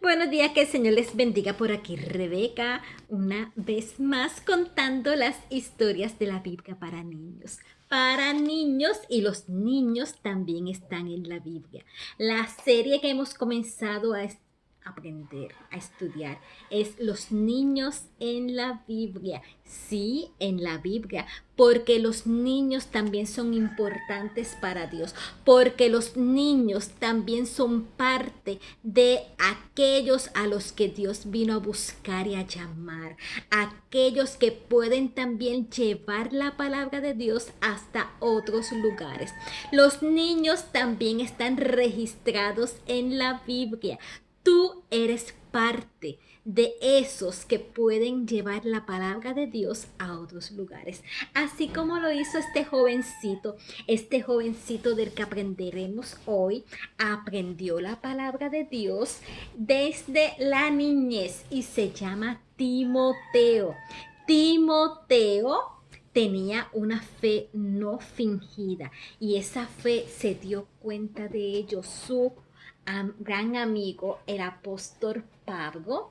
Buenos días, que el Señor les bendiga. Por aquí Rebeca, una vez más contando las historias de la Biblia para niños. Para niños, y los niños también están en la Biblia. La serie que hemos comenzado a aprender, a estudiar, es los niños en la Biblia. Sí, en la Biblia, porque los niños también son importantes para Dios, porque los niños también son parte de aquellos a los que Dios vino a buscar y a llamar, aquellos que pueden también llevar la palabra de Dios hasta otros lugares. Los niños también están registrados en la Biblia. Tú eres parte de esos que pueden llevar la palabra de Dios a otros lugares. Así como lo hizo este jovencito del que aprenderemos hoy, aprendió la palabra de Dios desde la niñez y se llama Timoteo. Timoteo tenía una fe no fingida y esa fe se dio cuenta de ello su gran amigo, el apóstol Pablo,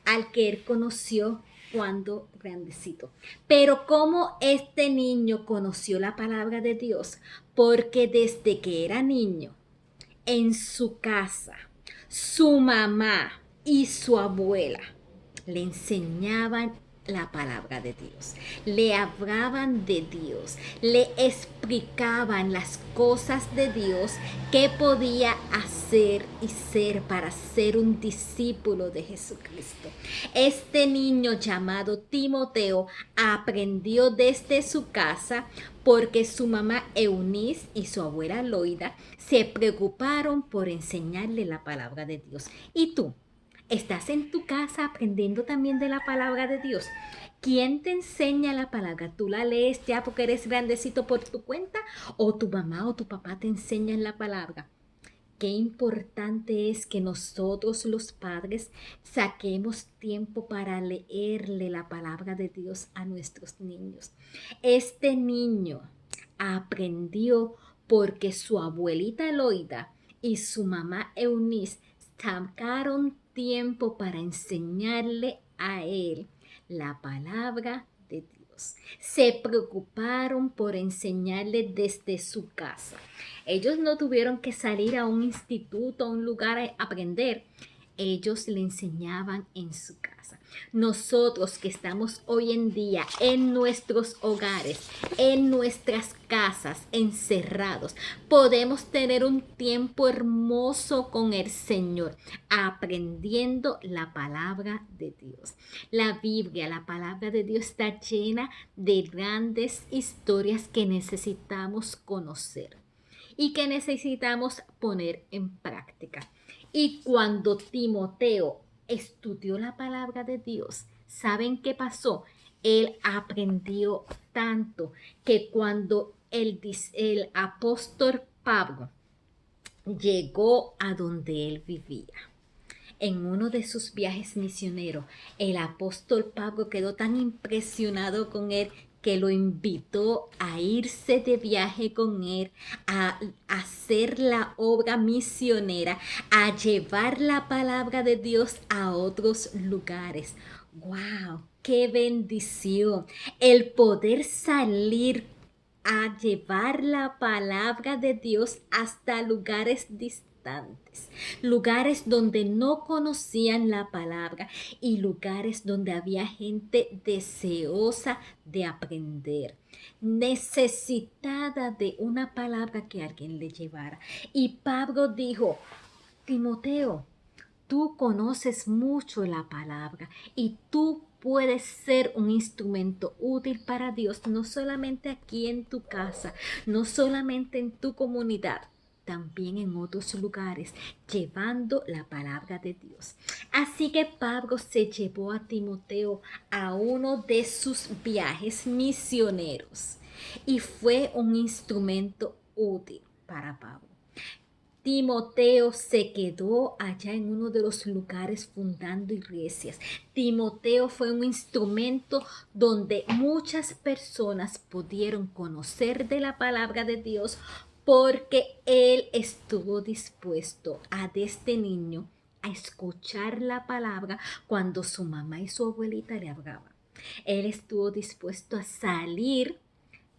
al que él conoció cuando grandecito. Pero ¿cómo este niño conoció la palabra de Dios? Porque desde que era niño, en su casa, su mamá y su abuela le enseñaban la palabra de Dios, le hablaban de Dios, le explicaban las cosas de Dios que podía hacer y ser para ser un discípulo de Jesucristo. Este niño llamado Timoteo aprendió desde su casa porque su mamá Eunice y su abuela Loida se preocuparon por enseñarle la palabra de Dios. ¿Y tú? ¿Estás en tu casa aprendiendo también de la palabra de Dios? ¿Quién te enseña la palabra? ¿Tú la lees ya porque eres grandecito por tu cuenta? ¿O tu mamá o tu papá te enseñan la palabra? Qué importante es que nosotros los padres saquemos tiempo para leerle la palabra de Dios a nuestros niños. Este niño aprendió porque su abuelita Loida y su mamá Eunice sacaron tiempo para enseñarle a él la palabra de Dios. Se preocuparon por enseñarle desde su casa. Ellos no tuvieron que salir a un instituto, a un lugar a aprender. Ellos le enseñaban en su casa. Nosotros que estamos hoy en día en nuestros hogares, en nuestras casas, encerrados, podemos tener un tiempo hermoso con el Señor, aprendiendo la palabra de Dios. La Biblia, la palabra de Dios está llena de grandes historias que necesitamos conocer y que necesitamos poner en práctica. Y cuando Timoteo estudió la palabra de Dios, ¿saben qué pasó? Él aprendió tanto que cuando el apóstol Pablo llegó a donde él vivía, en uno de sus viajes misioneros, el apóstol Pablo quedó tan impresionado con él que lo invitó a irse de viaje con él, a hacer la obra misionera, a llevar la palabra de Dios a otros lugares. ¡Wow! ¡Qué bendición! El poder salir a llevar la palabra de Dios hasta lugares distantes, lugares donde no conocían la palabra y lugares donde había gente deseosa de aprender, necesitada de una palabra que alguien le llevara. Y Pablo dijo: Timoteo, tú conoces mucho la palabra y tú puedes ser un instrumento útil para Dios, no solamente aquí en tu casa, no solamente en tu comunidad, también en otros lugares, llevando la palabra de Dios. Así que Pablo se llevó a Timoteo a uno de sus viajes misioneros y fue un instrumento útil para Pablo. Timoteo se quedó allá en uno de los lugares fundando iglesias. Timoteo fue un instrumento donde muchas personas pudieron conocer de la palabra de Dios porque él estuvo dispuesto a desde niño a escuchar la palabra cuando su mamá y su abuelita le hablaban. Él estuvo dispuesto a salir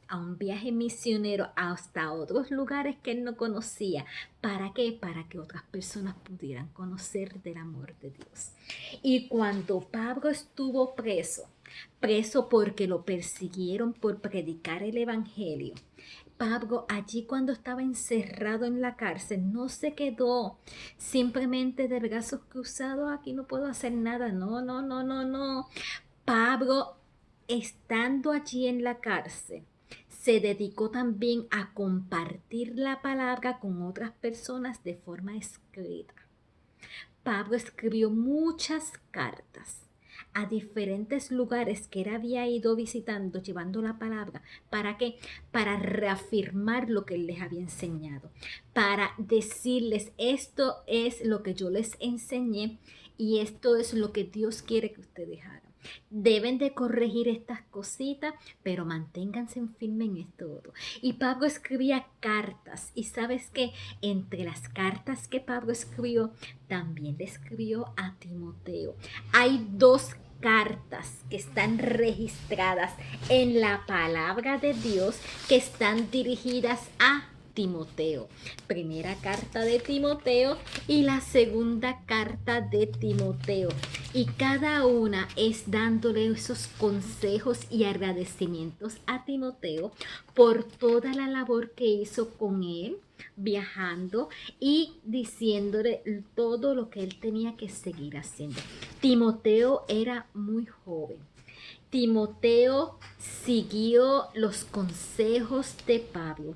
a un viaje misionero hasta otros lugares que él no conocía. ¿Para qué? Para que otras personas pudieran conocer del amor de Dios. Y cuando Pablo estuvo preso porque lo persiguieron por predicar el evangelio, Pablo allí cuando estaba encerrado en la cárcel no se quedó simplemente de brazos cruzados, aquí no puedo hacer nada, no. Pablo, estando allí en la cárcel, se dedicó también a compartir la palabra con otras personas de forma escrita. Pablo escribió muchas cartas a diferentes lugares que él había ido visitando, llevando la palabra. ¿Para qué? Para reafirmar lo que él les había enseñado, para decirles esto es lo que yo les enseñé y esto es lo que Dios quiere que ustedes hagan. Deben de corregir estas cositas, pero manténganse firmes en esto otro. Y Pablo escribía cartas. Y sabes que entre las cartas que Pablo escribió, también le escribió a Timoteo. Hay dos cartas que están registradas en la palabra de Dios que están dirigidas a Timoteo. Primera carta de Timoteo y la segunda carta de Timoteo. Y cada una es dándole esos consejos y agradecimientos a Timoteo por toda la labor que hizo con él, viajando y diciéndole todo lo que él tenía que seguir haciendo. Timoteo era muy joven. Timoteo siguió los consejos de Pablo.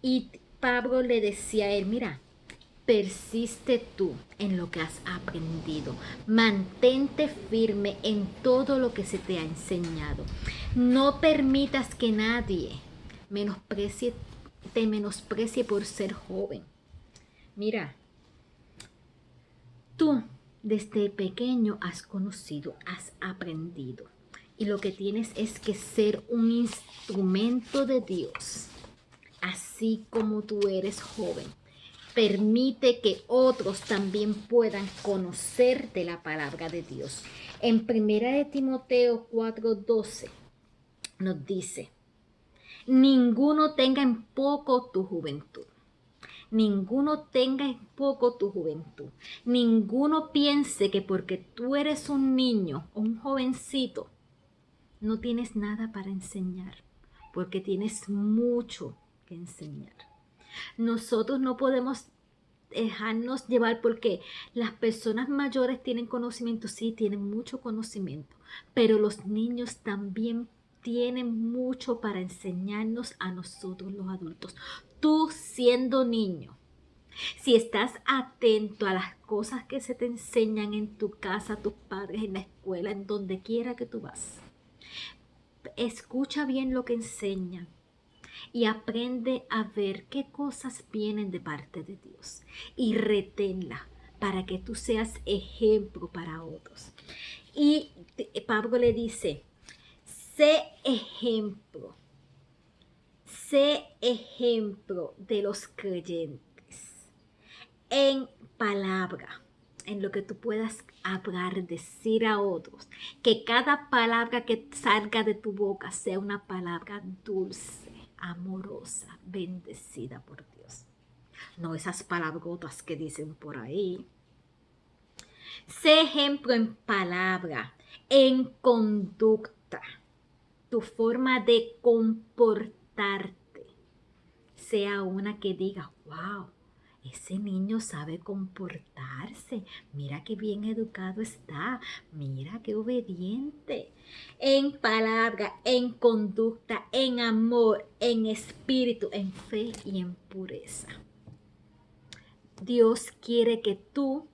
Y Pablo le decía a él, mira, persiste tú en lo que has aprendido. Mantente firme en todo lo que se te ha enseñado. No permitas que nadie te menosprecie por ser joven. Mira, tú desde pequeño has conocido, has aprendido. Y lo que tienes es que ser un instrumento de Dios. Así como tú eres joven, permite que otros también puedan conocer de la palabra de Dios. En 1 Timoteo 4:12 nos dice, ninguno tenga en poco tu juventud. Ninguno tenga en poco tu juventud. Ninguno piense que porque tú eres un niño o un jovencito, no tienes nada para enseñar, porque tienes mucho que enseñar. Nosotros no podemos dejarnos llevar porque las personas mayores tienen conocimiento, sí, tienen mucho conocimiento, pero los niños también tienen mucho para enseñarnos a nosotros los adultos. Tú siendo niño, si estás atento a las cosas que se te enseñan en tu casa, tus padres, en la escuela, en donde quiera que tú vas, escucha bien lo que enseñan y aprende a ver qué cosas vienen de parte de Dios y reténla para que tú seas ejemplo para otros. Y Pablo le dice, sé ejemplo de los creyentes en palabra, en lo que tú puedas hablar, decir a otros, que cada palabra que salga de tu boca sea una palabra dulce, amorosa, bendecida por Dios. No esas palabrotas que dicen por ahí. Sé ejemplo en palabra, en conducta, tu forma de comportarte sea una que diga, wow, ese niño sabe comportarse, mira qué bien educado está, mira qué obediente. En palabra, en conducta, en amor, en espíritu, en fe y en pureza. Dios quiere que tú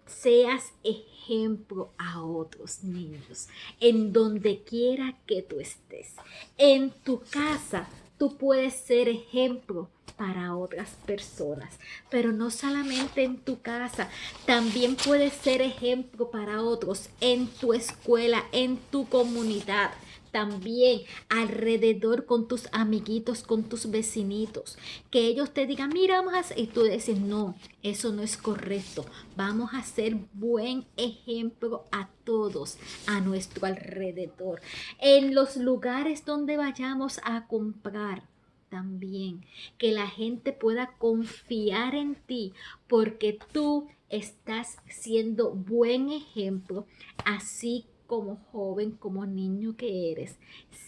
seas ejemplo a otros niños, en donde quiera que tú estés. En tu casa, tú puedes ser ejemplo para otras personas, pero no solamente en tu casa, también puedes ser ejemplo para otros en tu escuela, en tu comunidad. también alrededor con tus amiguitos, con tus vecinitos, que ellos te digan, mira, vamos a hacer, y tú dices, no, eso no es correcto, vamos a ser buen ejemplo a todos a nuestro alrededor, en los lugares donde vayamos a comprar. También que la gente pueda confiar en ti porque tú estás siendo buen ejemplo, así como joven, como niño que eres.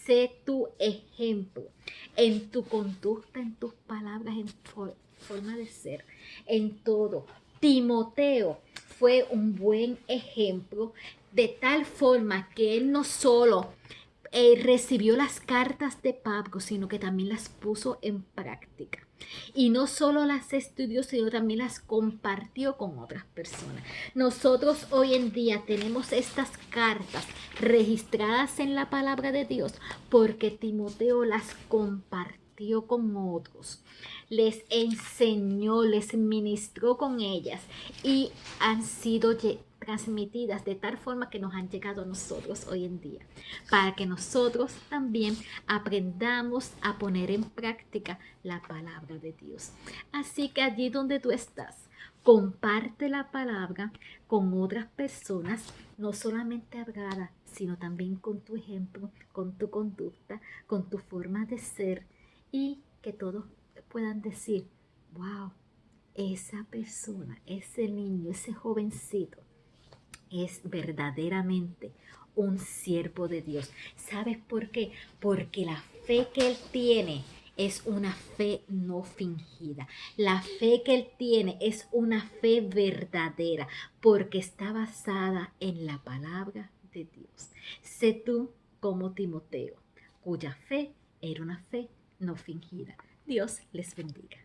Sé tu ejemplo en tu conducta, en tus palabras, en tu forma de ser, en todo. Timoteo fue un buen ejemplo de tal forma que él no solo recibió las cartas de Pablo, sino que también las puso en práctica. Y no solo las estudió, sino también las compartió con otras personas. Nosotros hoy en día tenemos estas cartas registradas en la palabra de Dios porque Timoteo las compartió con otros, les enseñó, les ministró con ellas y han sido transmitidas de tal forma que nos han llegado a nosotros hoy en día, para que nosotros también aprendamos a poner en práctica la palabra de Dios. Así que allí donde tú estás, comparte la palabra con otras personas, no solamente hablada, sino también con tu ejemplo, con tu conducta, con tu forma de ser, y que todos puedan decir, wow, esa persona, ese niño, ese jovencito es verdaderamente un siervo de Dios. ¿Sabes por qué? Porque la fe que él tiene es una fe no fingida. La fe que él tiene es una fe verdadera porque está basada en la palabra de Dios. Sé tú como Timoteo, cuya fe era una fe no fingida. Dios les bendiga.